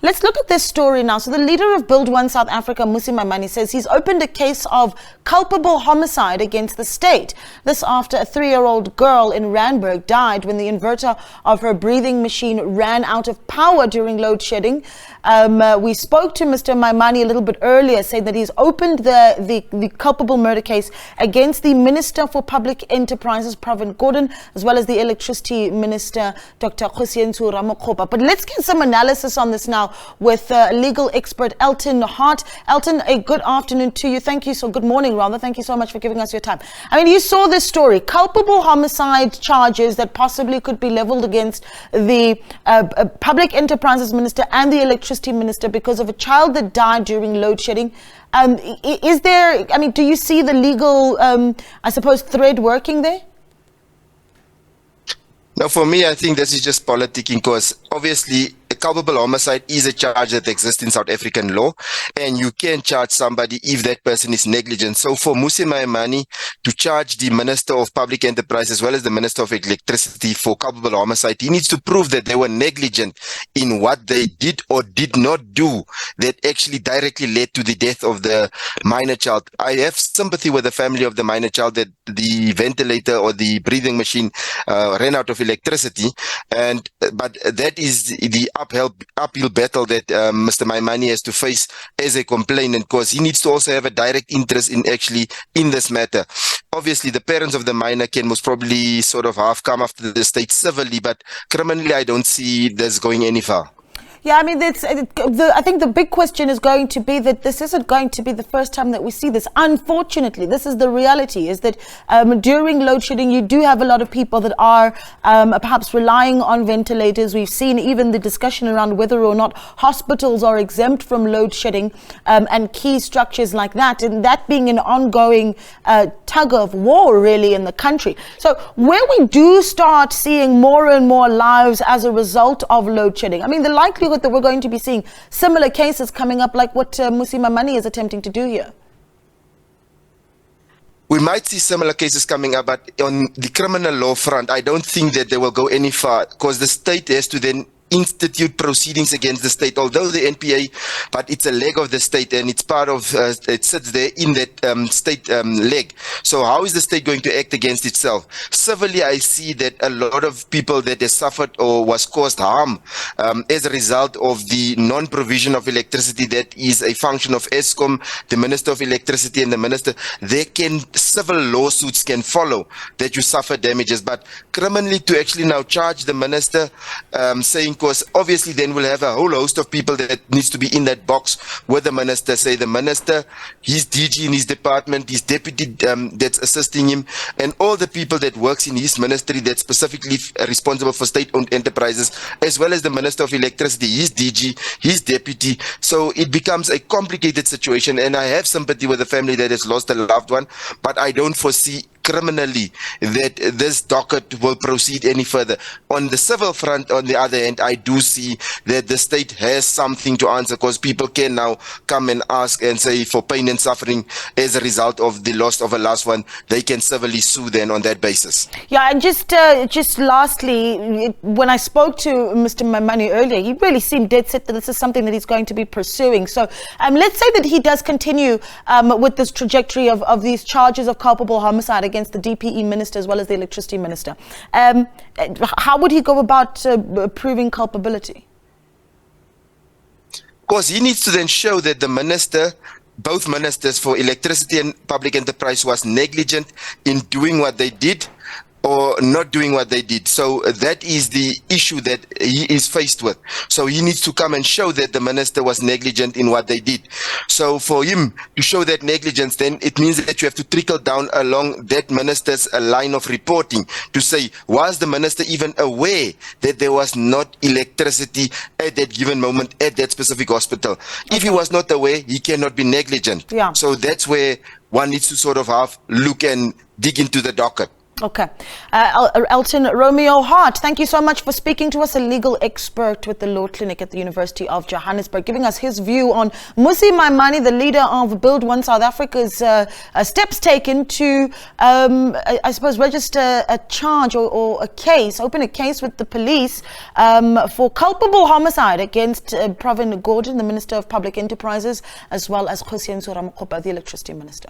Let's look at this story now. So the leader of Build One South Africa, Mmusi Maimane, says he's opened a case of culpable homicide against the state. This after a 3-year-old girl in Randburg died when the inverter of her breathing machine ran out of power during load shedding. We spoke to Mr. Maimane a little bit earlier, saying that he's opened the culpable murder case against the Minister for Public Enterprises, Pravin Gordhan, as well as the Electricity Minister, Dr. Ramokgopa. But let's get some analysis on this now with legal expert Elton Hart. Elton, a good afternoon to you. Good morning, rather. Thank you so much for giving us your time. I mean, you saw this story, culpable homicide charges that possibly could be leveled against the Public Enterprises Minister and the Electricity Minister because of a child that died during load shedding. Do you see the legal, thread working there? Now, for me, I think this is just politicking because obviously a culpable homicide is a charge that exists in South African law, and you can charge somebody if that person is negligent. So for Mmusi Maimane to charge the Minister of Public Enterprise as well as the Minister of Electricity for culpable homicide, he needs to prove that they were negligent in what they did or did not do that actually directly led to the death of the minor child. I have sympathy with the family of the minor child that the ventilator or the breathing machine ran out of electricity, but that is the uphill battle that Mr. Maimane has to face as a complainant, because he needs to also have a direct interest in this matter. Obviously, the parents of the minor can most probably sort of half come after the state civilly, but criminally, I don't see this going any far. Yeah, I mean, I think the big question is going to be that this isn't going to be the first time that we see this. Unfortunately, this is the reality, is that during load shedding, you do have a lot of people that are perhaps relying on ventilators. We've seen even the discussion around whether or not hospitals are exempt from load shedding and key structures like that, and that being an ongoing tug of war, really, in the country. So where we do start seeing more and more lives as a result of load shedding, I mean, the likelihood that we're going to be seeing similar cases coming up like what Mmusi Maimane is attempting to do here. We might see similar cases coming up, but on the criminal law front, I don't think that they will go any far, because the state has to then institute proceedings against the state, although the NPA, but it's a leg of the state and it's part of, it sits there in that state leg. So how is the state going to act against itself? Civilly, I see that a lot of people that have suffered or was caused harm as a result of the non-provision of electricity, that is a function of Eskom, the Minister of Electricity and the Minister, civil lawsuits can follow that you suffer damages, but criminally to actually now charge the Minister saying, because obviously then we'll have a whole host of people that needs to be in that box with the Minister, say the Minister, his DG in his department, his deputy that's assisting him, and all the people that works in his ministry that's specifically responsible for state-owned enterprises, as well as the Minister of Electricity, his DG, his deputy. So it becomes a complicated situation, and I have sympathy with the family that has lost a loved one, but I don't foresee criminally that this docket will proceed any further. On the civil front, on the other hand, I do see that the state has something to answer, because people can now come and ask and say for pain and suffering as a result of the loss of a loved one, they can civilly sue then on that basis. Yeah, and just lastly, when I spoke to Mr. Maimane earlier, he really seemed dead set that this is something that he's going to be pursuing. So let's say that he does continue with this trajectory of these charges of culpable homicide against the DPE Minister as well as the Electricity Minister. How would he go about proving culpability? Because he needs to then show that the Minister, both Ministers for Electricity and Public Enterprise, was negligent in doing what they did or not doing what they did. So that is the issue that he is faced with. So he needs to come and show that the Minister was negligent in what they did. So for him to show that negligence, then it means that you have to trickle down along that Minister's line of reporting to say, was the Minister even aware that there was not electricity at that given moment at that specific hospital? Okay. If he was not aware, he cannot be negligent. Yeah. So that's where one needs to sort of look and dig into the docket. Okay. Elton Hart, thank you so much for speaking to us, a legal expert with the Law Clinic at the University of Johannesburg, giving us his view on Mmusi Maimane, the leader of Build One South Africa's steps taken to, I suppose, register a charge or a case, open a case with the police for culpable homicide against Pravin Gordhan, the Minister of Public Enterprises, as well as Hosian Ramokgopa, the Electricity Minister.